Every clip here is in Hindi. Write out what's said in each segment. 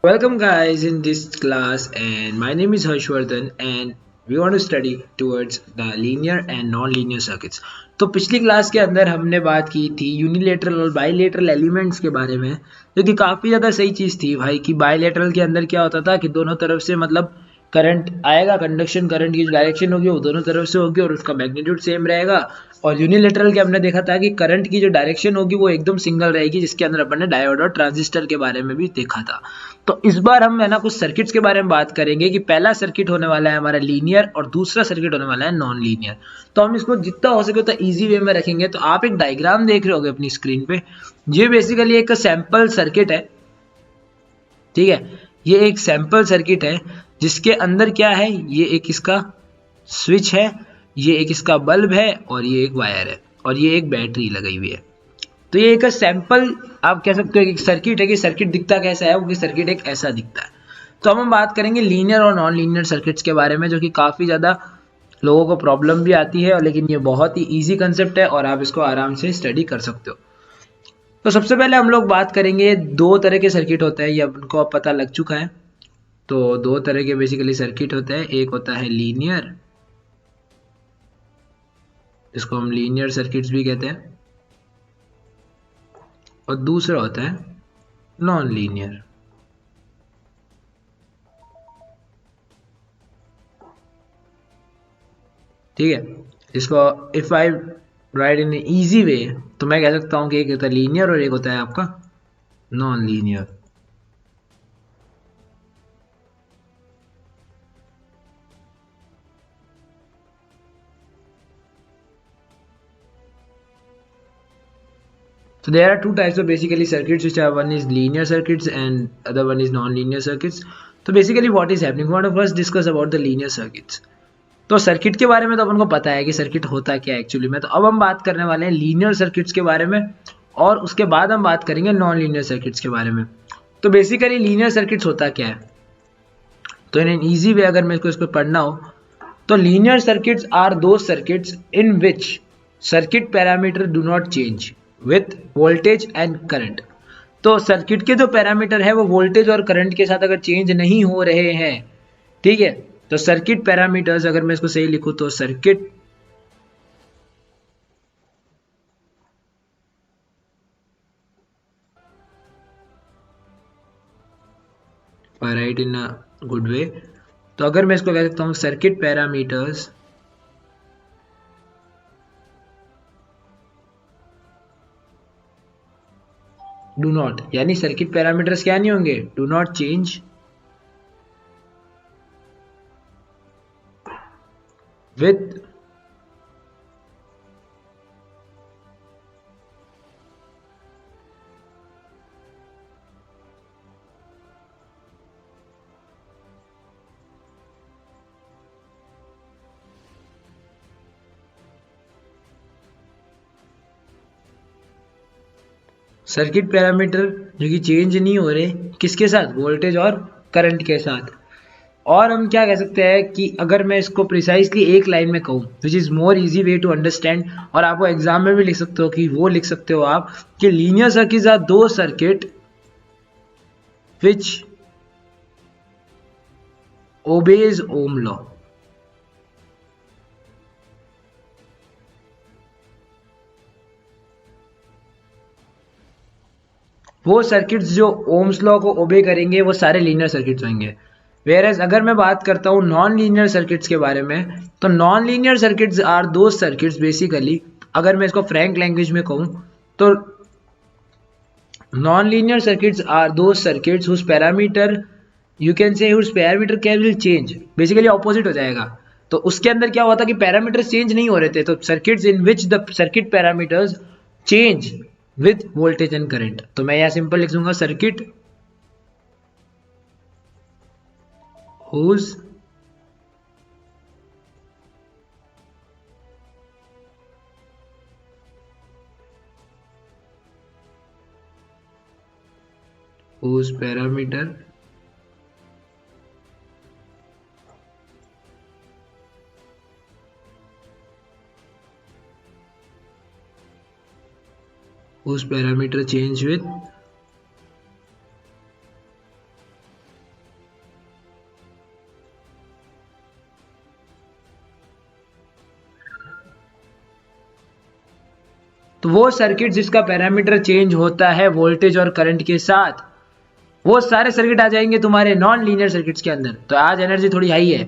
Welcome guys in this class and my name is Harshvardhan and we want to study towards the linear and non-linear circuits. तो पिछली क्लास के अंदर हमने बात की थी यूनिलेटरल और बाइलेटरल एलिमेंट्स के बारे में, जो कि काफ़ी ज़्यादा सही चीज़ थी भाई। कि बाइलेटरल के अंदर क्या होता था कि दोनों तरफ से मतलब करंट आएगा, कंडक्शन करंट की जो डायरेक्शन होगी वो दोनों तरफ से होगी और उसका मैग्नीट्यूड सेम रहेगा। और यूनिलेटरल के हमने देखा था कि करंट की जो डायरेक्शन होगी वो एकदम सिंगल रहेगी, जिसके अंदर अपन ने डायोड और ट्रांजिस्टर के बारे में भी देखा था। तो इस बार हम है ना कुछ सर्किट्स के बारे में बात करेंगे कि पहला सर्किट होने वाला है हमारा लीनियर और दूसरा सर्किट होने वाला है नॉन लीनियर। तो हम इसको जितना हो सके उतना इजी वे में रखेंगे। तो आप एक डायग्राम देख रहे होगे अपनी स्क्रीन पे। ये बेसिकली एक सैंपल सर्किट है, ठीक है। ये एक सैंपल सर्किट है जिसके अंदर क्या है, ये एक इसका स्विच है, ये एक इसका बल्ब है और ये एक वायर है और ये एक बैटरी लगाई हुई है। तो ये एक सैंपल आप कह सकते हो कि सर्किट है। कि सर्किट दिखता कैसा है, वो कि सर्किट एक ऐसा दिखता है। तो हम बात करेंगे लीनियर और नॉन लीनियर सर्किट्स के बारे में, जो कि काफ़ी ज़्यादा लोगों को प्रॉब्लम भी आती है, और लेकिन ये बहुत ही इजी कंसेप्ट है और आप इसको आराम से स्टडी कर सकते हो। तो सबसे पहले हम लोग बात करेंगे, दो तरह के सर्किट होते हैं, ये आपको अब पता लग चुका है। तो दो तरह के बेसिकली सर्किट होते हैं, एक होता है लीनियर, इसको हम लीनियर सर्किट्स भी कहते हैं, और दूसरा होता है नॉन लीनियर। ठीक है। इसको if I right in easy way तो मैं कह सकता हूँ कि एक होता है लीनियर और एक होता है आपका non linear. So there are two types of basically circuits, which are one is linear circuits and other one is non-linear circuits. So basically what is happening, we want to first discuss about the linear circuits. तो सर्किट के बारे में तो अपन को पता है कि सर्किट होता क्या है एक्चुअली में। तो अब हम बात करने वाले हैं लीनियर सर्किट्स के बारे में, और उसके बाद हम बात करेंगे नॉन लीनियर सर्किट्स के बारे में। तो बेसिकली लीनियर सर्किट्स होता क्या है, तो इन एन ईजी वे अगर मेरे को इसको पढ़ना हो तो linear circuits are those circuits in which circuit parameter do not change with voltage and current. तो सर्किट के जो पैरामीटर है वो वोल्टेज और करंट के साथ अगर चेंज नहीं हो रहे हैं, ठीक है, तो सर्किट पैरामीटर्स, अगर मैं इसको सही लिखूं तो circuit right in a good way, तो अगर मैं इसको कह सकता हूं सर्किट पैरामीटर्स डू नॉट, यानी सर्किट पैरामीटर्स क्या नहीं होंगे, do not change with circuit parameter जो कि चेंज नहीं हो रहे, किसके साथ, वोल्टेज और करंट के साथ। और हम क्या कह सकते हैं कि अगर मैं इसको प्रिसाइसली एक लाइन में कहूँ, which is more easy way to understand, और आपको एग्जाम में भी लिख सकते हो कि वो लिख सकते हो आप कि linear circuits are those circuit which obeys Ohm law. वो सर्किट्स जो ओम्स लॉ को ओबे करेंगे वो सारे लीनियर सर्किट्स होंगे। वेयरएज अगर मैं बात करता हूँ नॉन लीनियर सर्किट्स के बारे में, तो non linear circuits are those circuits basically, अगर मैं इसको फ्रैंक लैंग्वेज में कहूँ तो non linear circuits are those circuits whose parameter, you can say whose parameter can will change, basically opposite हो जाएगा। तो उसके अंदर क्या हुआ था कि पैरामीटर्स चेंज नहीं हो रहे थे, तो circuits in which the circuit parameters change with voltage and current. तो मैं यहाँ सिंपल लिख दूंगा circuit whose whose parameter whose parameter change with तो वो सर्किट जिसका पैरामीटर चेंज होता है वोल्टेज और करंट के साथ, वो सारे सर्किट आ जाएंगे तुम्हारे नॉन लीनियर सर्किट्स के अंदर। तो आज एनर्जी थोड़ी हाई है,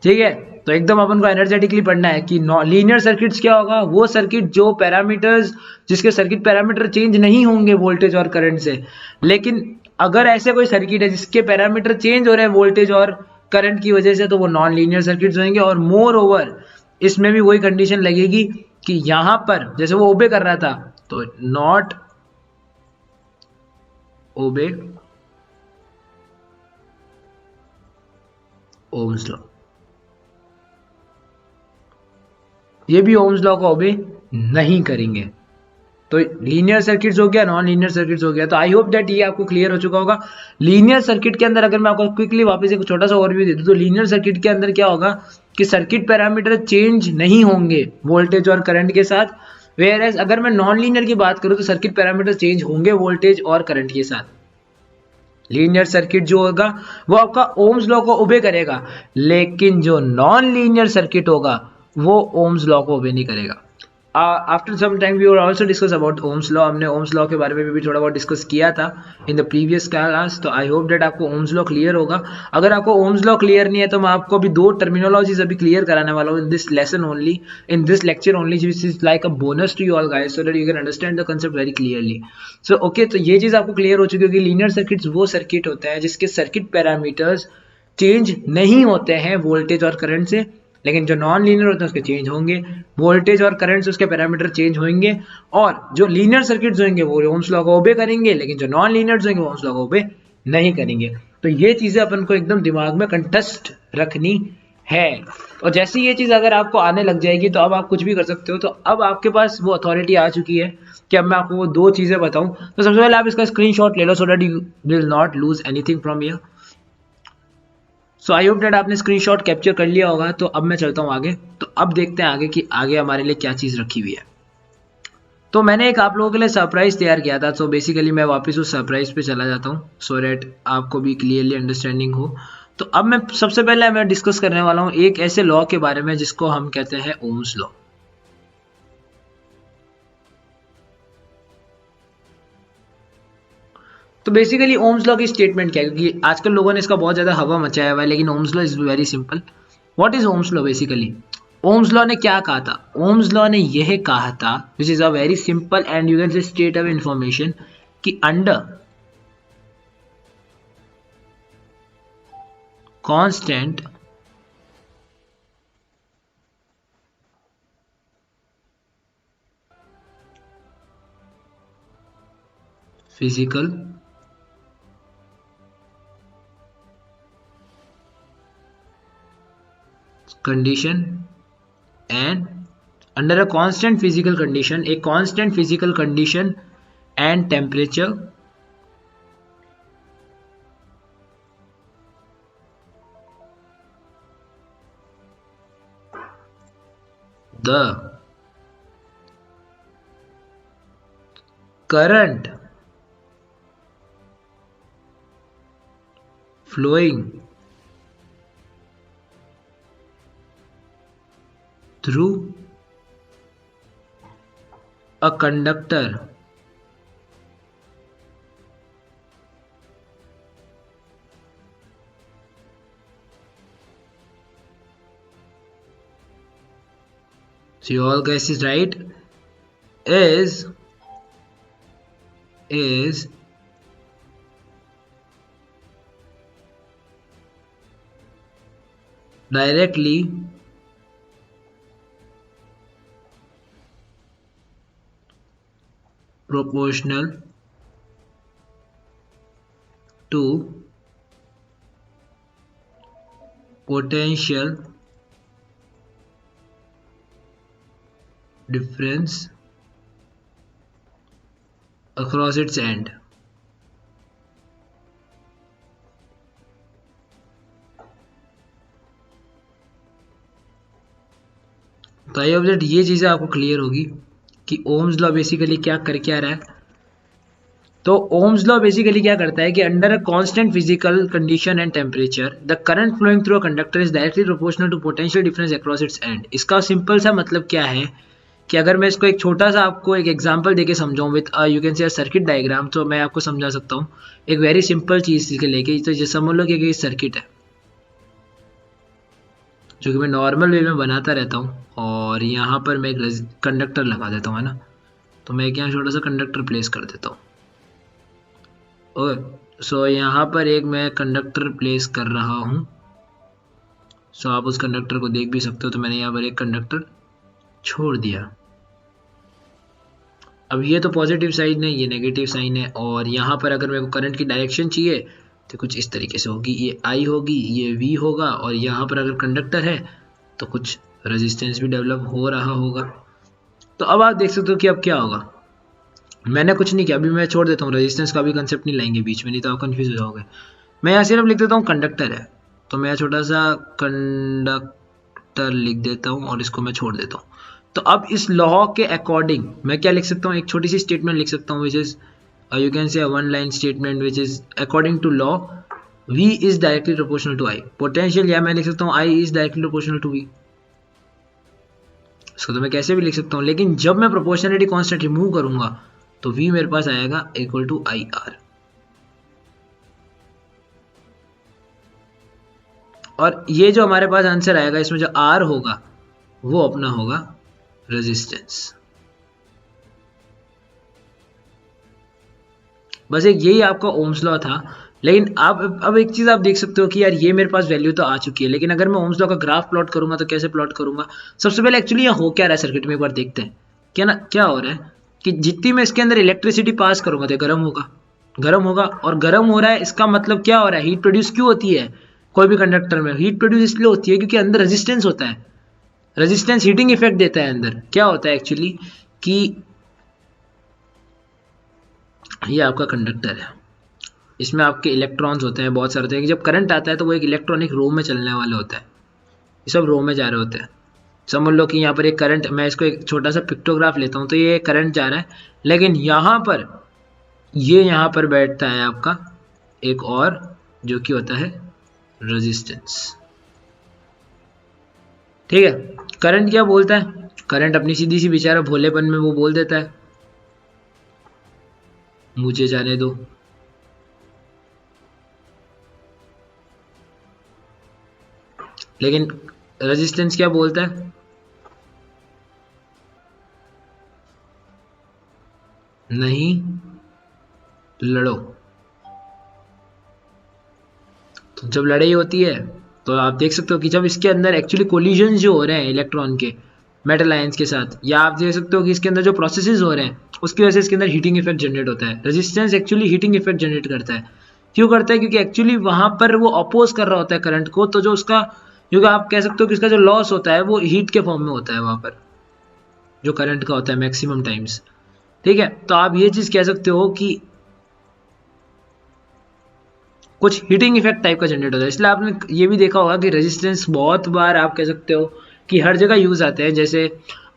ठीक है, तो एकदम अपन को एनर्जेटिकली पढ़ना है कि लीनियर सर्किट्स क्या होगा, वो सर्किट जो पैरामीटर्स, जिसके सर्किट पैरामीटर चेंज नहीं होंगे वोल्टेज और करंट से। लेकिन अगर ऐसे कोई सर्किट है जिसके पैरामीटर चेंज हो रहे हैं वोल्टेज और करंट की वजह से, तो वो नॉन लीनियर सर्किट्स होंगे। और मोर ओवर इसमें भी वही कंडीशन लगेगी कि यहां पर जैसे वो ओबे कर रहा था, तो नॉट ओबे ओम्स लॉ, ये भी ओम्स लॉ को ओबे नहीं करेंगे। तो लीनियर सर्किट्स हो गया, नॉन लीनियर सर्किट्स हो गया। तो आई होप दैट ये आपको क्लियर हो चुका होगा। लीनियर सर्किट के अंदर अगर मैं आपको क्विकली वापस एक छोटा सा ओवरव्यू दे दूं, तो लीनियर सर्किट के अंदर क्या होगा कि सर्किट पैरामीटर चेंज नहीं होंगे वोल्टेज और करंट के साथ। वेयर एज अगर मैं नॉन लीनियर की बात करूं, तो सर्किट पैरामीटर चेंज होंगे वोल्टेज और करंट के साथ। लीनियर सर्किट जो होगा वो आपका ओम्स लॉ को ओबे करेगा, लेकिन जो नॉन लीनियर सर्किट होगा वो ओम्स लॉ को ओबे नहीं करेगा। After some time we will also discuss about Ohm's law. हमने ओम्स लॉ के बारे में भी थोड़ा बहुत डिस्कस किया था इन द प्रीवियस क्लास। तो आई होप दैट आपको ओम्स लॉ क्लियर होगा। अगर आपको ओम्स लॉ क्लियर नहीं है, तो मैं आपको अभी दो टर्मिनोलॉजीज अभी क्लियर कराने वाला हूँ in this lesson only, in this lecture only, which is like a bonus to you all guys, so that you can understand the concept very clearly. So okay, तो ये चीज आपको क्लियर हो चुकी होगी। लीनियर सर्किट्स वो सर्किट होता है जिसके सर्किट पैरामीटर्स चेंज नहीं होते हैं वोल्टेज और करंट से, लेकिन जो नॉन लीनियर होते हैं उसके चेंज होंगे, वोल्टेज और करंट से उसके पैरामीटर चेंज होंगे। और जो लीनियर सर्किट्स होंगे वो ओम्स लॉ को ओबे करेंगे, लेकिन जो नॉन लीनियर होंगे वो ओम्स लॉ को ओबे नहीं करेंगे। तो ये चीजें अपन को एकदम दिमाग में कंटेस्ट रखनी है। और जैसे ये चीज अगर आपको आने लग जाएगी, तो अब आप कुछ भी कर सकते हो। तो अब आपके पास वो अथॉरिटी आ चुकी है कि अब मैं आपको वो दो चीजें बताऊं। तो सबसे पहले आप इसका स्क्रीनशॉट ले लो, so that you will not lose anything from here. So I hope that आपने स्क्रीनशॉट कैप्चर कर लिया होगा। तो अब मैं चलता हूँ आगे। तो अब देखते हैं आगे कि आगे हमारे लिए क्या चीज़ रखी हुई है। तो मैंने एक आप लोगों के लिए सरप्राइज तैयार किया था। तो बेसिकली मैं वापस उस सरप्राइज पे चला जाता हूँ, सो दैट आपको भी क्लियरली अंडरस्टैंडिंग हो। तो अब मैं सबसे पहले मैं डिस्कस करने वाला हूँ एक ऐसे लॉ के बारे में जिसको हम कहते हैं ओम्स लॉ। तो बेसिकली ओम्स लॉ की स्टेटमेंट क्या है, क्योंकि आजकल लोगों ने इसका बहुत ज्यादा हवा मचाया हुआ है, लेकिन Ohm's law is very simple. What is Ohm's law basically? Ohm's law ने क्या कहा था? ओम्स लॉ ने यह कहा था, which is a very simple and you can say state of information, कि under constant physical condition and under a constant physical condition, a constant physical condition and temperature, the current flowing through a conductor so you all guys is right, is directly proportional to potential difference across its end। तो आई होप दैट ये चीज़ें आपको क्लियर होगी कि ओम्स लॉ बेसिकली क्या रहा है। तो ओम्स लॉ बेसिकली क्या करता है कि under a constant physical condition and temperature the current flowing through a conductor is directly proportional to potential difference across its end. इसका सिंपल सा मतलब क्या है कि अगर मैं इसको एक छोटा सा आपको एक एग्जांपल देके समझाऊं विद यू कैन से सर्किट डायग्राम, तो मैं आपको समझा सकता हूँ एक वेरी सिंपल चीज़ के लेके। तो जैसे समझ लो कि सर्किट है जो कि मैं नॉर्मल वे में बनाता रहता हूँ, और यहाँ पर मैं एक कंडक्टर लगा देता हूँ, है ना। तो मैं एक यहाँ छोटा सा कंडक्टर प्लेस कर देता हूँ। ओके, सो यहाँ पर एक मैं कंडक्टर प्लेस कर रहा हूँ। सो आप उस कंडक्टर को देख भी सकते हो। तो मैंने यहाँ पर एक कंडक्टर छोड़ दिया। अब ये तो पॉजिटिव साइन है, ये नेगेटिव साइन है, और यहाँ पर अगर मेरे को करंट की डायरेक्शन चाहिए तो कुछ इस तरीके से होगी, ये आई होगी, ये वी होगा, और यहाँ पर अगर कंडक्टर है तो कुछ रेजिस्टेंस भी डेवलप हो रहा होगा। तो अब आप देख सकते हो कि अब क्या होगा। मैंने कुछ नहीं किया, अभी मैं छोड़ देता हूँ, रेजिस्टेंस का भी कंसेप्ट नहीं लाएंगे बीच में, नहीं तो आप कंफ्यूज हो जाओगे। मैं यहाँ सिर्फ लिख देता हूँ कंडक्टर है, तो मैं छोटा सा कंडक्टर लिख देता हूँ और इसको मैं छोड़ देता हूँ। तो अब इस लॉ के अकॉर्डिंग मैं क्या लिख सकता हूँ, एक छोटी सी स्टेटमेंट लिख सकता हूँ which is you can say one line statement which is according to law V is directly proportional to I। Potential या मैं लिख सकता हूँ I is directly proportional to V। इसको तो मैं कैसे भी लिख सकता हूँ, लेकिन जब मैं प्रोपोर्शनलिटी कांस्टेंट रिमूव करूंगा तो V मेरे पास आएगा इक्वल टू IR। और ये जो हमारे पास आंसर आएगा इसमें जो R होगा वो अपना होगा रेजिस्टेंस। बस एक यही आपका ओम्स लॉ था। लेकिन आप अब एक चीज़ आप देख सकते हो कि यार ये मेरे पास वैल्यू तो आ चुकी है, लेकिन अगर मैं ओम्स लॉ का ग्राफ प्लॉट करूंगा तो कैसे प्लॉट करूंगा। सबसे पहले एक्चुअली यहाँ हो क्या रहा है सर्किट में, एक बार देखते हैं। क्या ना क्या हो रहा है कि जितनी मैं इसके अंदर इलेक्ट्रिसिटी पास करूंगा तो गर्म होगा, गर्म होगा, और गर्म हो रहा है, इसका मतलब क्या हो रहा है, हीट प्रोड्यूस क्यों होती है कोई भी कंडक्टर में। हीट प्रोड्यूस इसलिए होती है क्योंकि अंदर रेजिस्टेंस होता है। रेजिस्टेंस हीटिंग इफेक्ट देता है। अंदर क्या होता है एक्चुअली कि ये आपका कंडक्टर है, इसमें आपके इलेक्ट्रॉन्स होते हैं बहुत सारे होते हैं। जब करंट आता है तो वो एक इलेक्ट्रॉनिक रो में चलने वाला होता है, ये सब रो में जा रहे होते हैं। समझ लो कि यहाँ पर एक करंट, मैं इसको एक छोटा सा पिक्टोग्राफ लेता हूँ, तो ये करंट जा रहा है, लेकिन यहाँ पर ये यहाँ पर बैठता है आपका एक और जो कि होता है रेजिस्टेंस। ठीक है, करंट क्या बोलता है, करंट अपनी सीधी सी बेचारा भोलेपन में वो बोल देता है मुझे जाने दो। लेकिन रेजिस्टेंस क्या बोलता है, नहीं लड़ो। तो जब लड़ाई होती है तो आप देख सकते हो कि जब इसके अंदर एक्चुअली कोलिजन जो हो रहे हैं इलेक्ट्रॉन के मेटल आयंस के साथ, या आप देख सकते हो कि इसके अंदर जो प्रोसेसेस हो रहे हैं उसकी वजह से इसके अंदर हीटिंग इफेक्ट जनरेट होता है। Resistance actually heating effect generate करता है। क्यों करता है, क्योंकि एक्चुअली वहां पर वो अपोज कर रहा होता है करंट को, तो जो उसका, क्योंकि आप कह सकते हो कि इसका जो लॉस होता है वो हीट के फॉर्म में होता है वहां पर, जो करंट का होता है मैक्सिमम टाइम्स। ठीक है, तो आप ये चीज कह सकते हो कि कुछ हीटिंग इफेक्ट टाइप का जनरेट होता है। इसलिए आपने ये भी देखा होगा कि रेजिस्टेंस बहुत बार आप कह सकते हो कि हर जगह यूज आते हैं। जैसे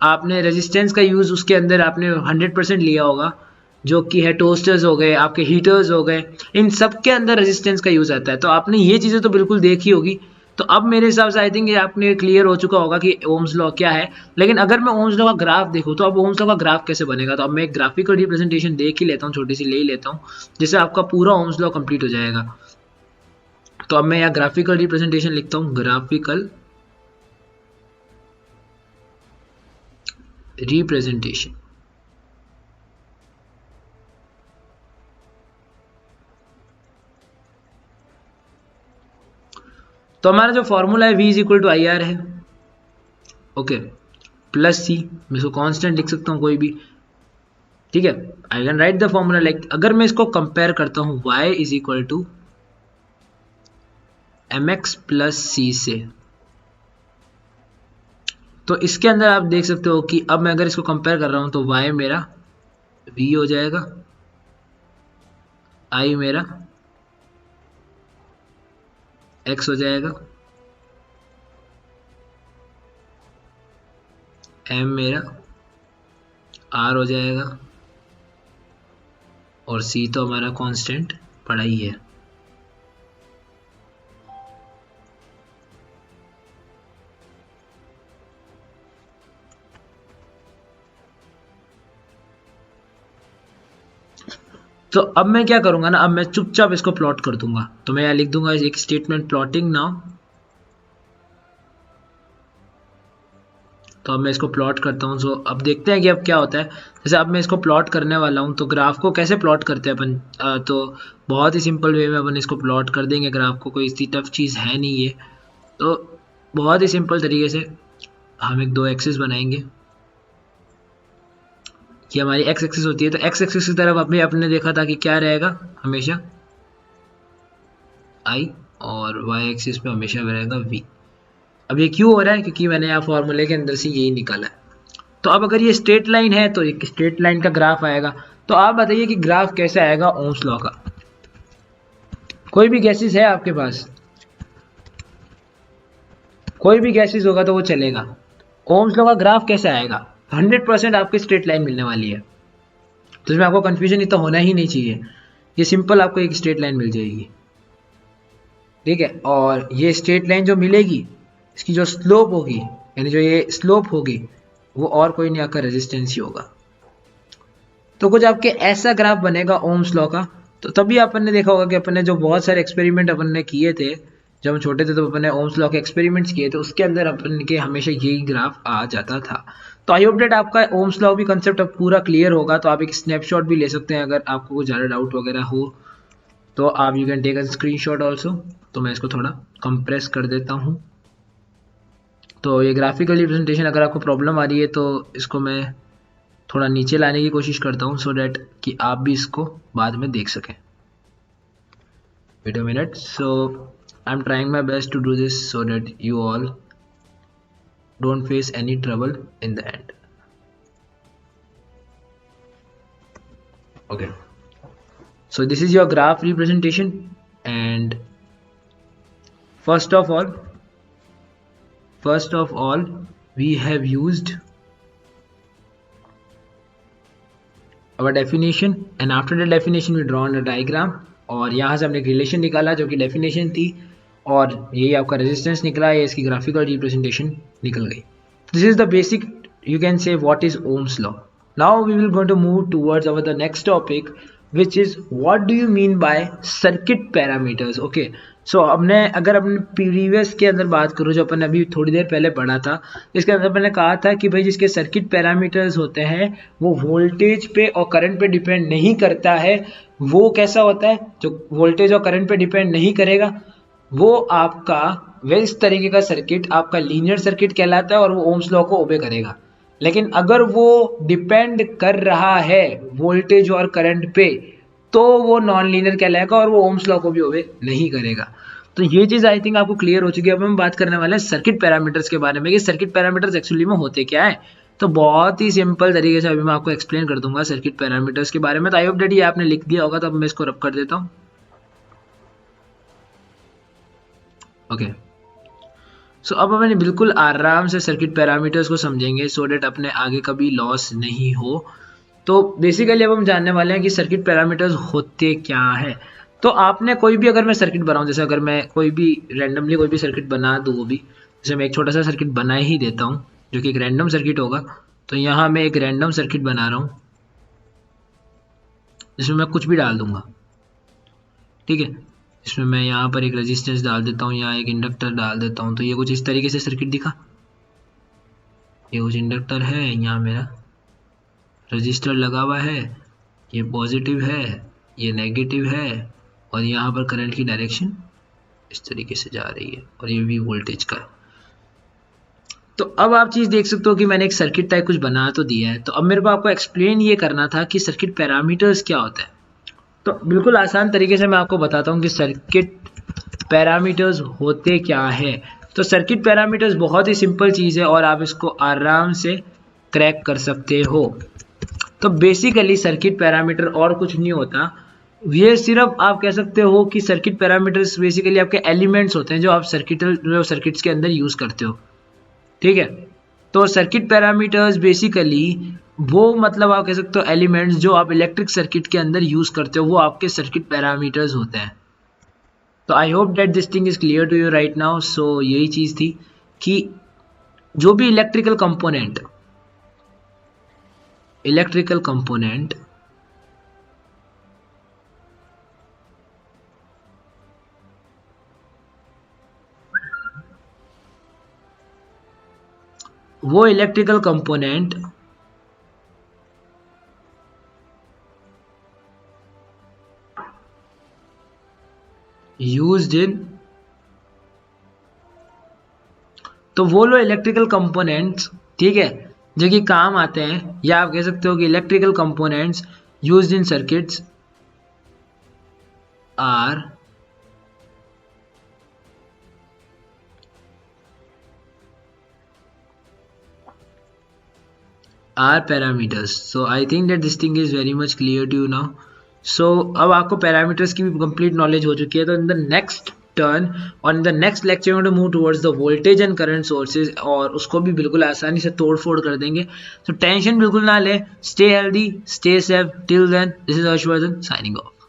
आपने रेजिस्टेंस का यूज उसके अंदर आपने 100% लिया होगा, जो कि है टोस्टर्स हो गए, आपके हीटर्स हो गए, इन सब के अंदर रेजिस्टेंस का यूज आता है। तो आपने ये चीज़ें तो बिल्कुल देखी होगी। तो अब मेरे हिसाब से आई थिंक ये आपने क्लियर हो चुका होगा कि ओम्स लॉ क्या है। लेकिन अगर मैं ओम्स लॉ का ग्राफ देखूँ तो अब ओम्स लॉ का ग्राफ कैसे बनेगा, तो अब मैं एक ग्राफिकल रिप्रेजेंटेशन देख ही लेता हूँ, छोटी सी ले ही लेता हूँ, जिससे आपका पूरा ओम्स लॉ कंप्लीट हो जाएगा। तो अब मैं यहाँ ग्राफिकल रिप्रेजेंटेशन लिखता हूँ, ग्राफिकल रिप्रेजेंटेशन। तो हमारा जो फॉर्मूला है V is equal to I R है, ओके, प्लस सी, मैं इसको कांस्टेंट लिख सकता हूँ कोई भी। ठीक है, I can write the formula like, अगर मैं इसको कंपेयर करता हूँ y is equal to M X plus C से, तो इसके अंदर आप देख सकते हो कि अब मैं अगर इसको कंपेयर कर रहा हूँ तो y मेरा v हो जाएगा, i मेरा x हो जाएगा, m मेरा r हो जाएगा, और c तो हमारा कांस्टेंट पड़ा ही है। तो अब मैं क्या करूंगा ना, अब मैं चुपचाप इसको प्लॉट कर दूंगा। तो मैं यहाँ लिख दूंगा एक स्टेटमेंट प्लॉटिंग नाउ। तो अब मैं इसको प्लॉट करता हूँ। सो अब देखते हैं कि अब क्या होता है। जैसे अब मैं इसको प्लॉट करने वाला हूँ, तो ग्राफ को कैसे प्लॉट करते हैं अपन, तो बहुत ही सिंपल वे में अपन इसको प्लॉट कर देंगे। ग्राफ को कोई इतनी टफ चीज़ है नहीं ये, तो बहुत ही सिंपल तरीके से हम एक दो एक्सिस बनाएंगे कि हमारी एक्स एक्सिस होती है। तो एक्स एक्सिस की तरफ अभी आपने देखा था कि क्या रहेगा, हमेशा आई, और वाई एक्सिस पे हमेशा रहेगा वी। अब ये क्यों हो रहा है, क्योंकि मैंने यहाँ फॉर्मूले के अंदर से यही निकाला है। तो अब अगर ये स्ट्रेट लाइन है तो एक स्ट्रेट लाइन का ग्राफ आएगा। तो आप बताइए कि ग्राफ कैसे आएगा ओम्स लॉ का, कोई भी गैसेस है आपके पास, कोई भी गैसेस होगा तो वो चलेगा। ओम्स लॉ का ग्राफ कैसे आएगा, 100% आपकी स्ट्रेट लाइन मिलने वाली है। तो इसमें आपको कंफ्यूजन इतना होना ही नहीं चाहिए, ये सिंपल आपको एक स्ट्रेट लाइन मिल जाएगी, ठीक है। और ये स्ट्रेट लाइन जो मिलेगी, इसकी जो स्लोप होगी, यानी जो ये स्लोप होगी, वो और कोई नहीं, आपका रेजिस्टेंस ही होगा। तो कुछ आपके ऐसा ग्राफ बनेगा ओम्स लॉ का। तो तभी अपन ने देखा होगा कि अपन ने जो बहुत सारे एक्सपेरिमेंट अपन ने किए थे जब हम छोटे थे, तो अपन ने ओम्स लॉ के एक्सपेरिमेंट्स किए थे, उसके अंदर अपन के हमेशा यही ग्राफ आ जाता था। तो आई होप डेट आपका ओम्स लॉ भी कंसेप्ट अब पूरा क्लियर होगा। तो आप एक स्नैपशॉट भी ले सकते हैं अगर आपको कुछ ज़्यादा डाउट वगैरह हो, तो आप you can take a screenshot also. तो मैं इसको थोड़ा कंप्रेस कर देता हूँ। तो ये ग्राफिकल रिप्रेजेंटेशन अगर आपको प्रॉब्लम आ रही है तो इसको मैं थोड़ा नीचे लाने की कोशिश करता हूँ, सो डैट कि आप भी इसको बाद में देख सकें। Wait a minute, so I am trying my best to do this so that you all don't face any trouble in the end. Okay, so this is your graph representation, and first of all we have used our definition, and after the definition we drawn a diagram, और यहाँ से हमने एक रिलेशन निकाला जो कि डेफिनेशन थी, और यही आपका रेजिस्टेंस निकला है, इसकी ग्राफिकल रिप्रेजेंटेशन निकल गई। This is the basic, you can say, what is Ohm's law. Now we will going to move towards our the next topic, which is what do you mean by circuit parameters. Okay, so हमने अगर अपने प्रीवियस के अंदर बात करूँ, जो अपन ने अभी थोड़ी देर पहले पढ़ा था, इसके अंदर मैंने कहा था कि भाई जिसके सर्किट पैरामीटर्स होते हैं वो वोल्टेज पे और करंट पे डिपेंड नहीं करता है। वो कैसा होता है, जो वोल्टेज और करंट पे डिपेंड नहीं करेगा, वो आपका इस तरीके का सर्किट आपका लीनियर सर्किट कहलाता है और वो ओम्स लॉ को ओबे करेगा। लेकिन अगर वो डिपेंड कर रहा है वोल्टेज और करंट पे, तो वो नॉन लीनियर कहलाएगा और वो ओम्स लॉ को भी ओबे नहीं करेगा। तो ये चीज़ आई थिंक आपको क्लियर हो चुकी है। अब हम बात करने वाले हैं सर्किट पैरामीटर्स के बारे में कि सर्किट पैरामीटर्स एक्चुअली में होते क्या है। तो बहुत ही सिंपल तरीके से अभी मैं आपको एक्सप्लेन कर दूंगा सर्किट पैरामीटर्स के बारे में। तो आई होप डेट ये आपने लिख दिया होगा, तो अब मैं इसको रब कर देता हूँ। ओके, सो अब अपन बिल्कुल आराम से सर्किट पैरामीटर्स को समझेंगे सो डेट अपने आगे कभी लॉस नहीं हो। तो बेसिकली अब हम जानने वाले हैं कि सर्किट पैरामीटर्स होते क्या है। तो आपने कोई भी, अगर मैं सर्किट बनाऊं, जैसे अगर मैं कोई भी रैंडमली कोई भी सर्किट बना दूं, वो भी जैसे मैं एक छोटा सा सर्किट बना ही देता हूं जो कि एक रैंडम सर्किट होगा। तो यहाँ मैं एक रैंडम सर्किट बना रहा हूँ जिसमें मैं कुछ भी डाल दूंगा, ठीक है। इसमें मैं यहाँ पर एक रेजिस्टेंस डाल देता हूँ, यहाँ एक इंडक्टर डाल देता हूँ। तो ये कुछ इस तरीके से सर्किट दिखा, ये कुछ इंडक्टर है, यहाँ मेरा रजिस्टर लगा हुआ है, ये पॉजिटिव है, ये नेगेटिव है, और यहाँ पर करंट की डायरेक्शन इस तरीके से जा रही है, और ये भी वोल्टेज का है। तो अब आप चीज़ देख सकते हो कि मैंने एक सर्किट टाइप कुछ बना तो दिया है। तो अब मेरे को आपको एक्सप्लेन ये करना था कि सर्किट पैरामीटर्स क्या होता है। तो बिल्कुल आसान तरीके से मैं आपको बताता हूँ कि सर्किट पैरामीटर्स होते क्या है। तो सर्किट पैरामीटर्स बहुत ही सिंपल चीज़ है और आप इसको आराम से क्रैक कर सकते हो। तो बेसिकली सर्किट पैरामीटर और कुछ नहीं होता, ये सिर्फ आप कह सकते हो कि सर्किट पैरामीटर्स बेसिकली आपके एलिमेंट्स होते हैं जो आप सर्किट्स के अंदर यूज़ करते हो, ठीक है। तो सर्किट पैरामीटर्स बेसिकली वो, मतलब आप कह सकते हो एलिमेंट्स जो आप इलेक्ट्रिक सर्किट के अंदर यूज़ करते हो, वो आपके सर्किट पैरामीटर्स होते हैं। तो I hope that this thing is clear to you right now. So यही चीज़ थी कि जो भी इलेक्ट्रिकल कंपोनेंट वो इलेक्ट्रिकल कंपोनेंट यूज्ड इन, तो वो लो इलेक्ट्रिकल कंपोनेंट्स, ठीक है, जो कि काम आते हैं, या आप कह सकते हो कि electrical components used in circuits are parameters. So I think that this thing is very much clear to you now. So अब आपको पैरामीटर्स की भी कंप्लीट नॉलेज हो चुकी है. तो इन द नेक्स्ट टर्न और in the next lecture to move towards the voltage and current sources, और उसको भी बिल्कुल आसानी से तोड़ फोड़ कर देंगे. तो टेंशन बिल्कुल ना ले. Stay healthy, stay safe. Till then, this is Harshvardhan signing of.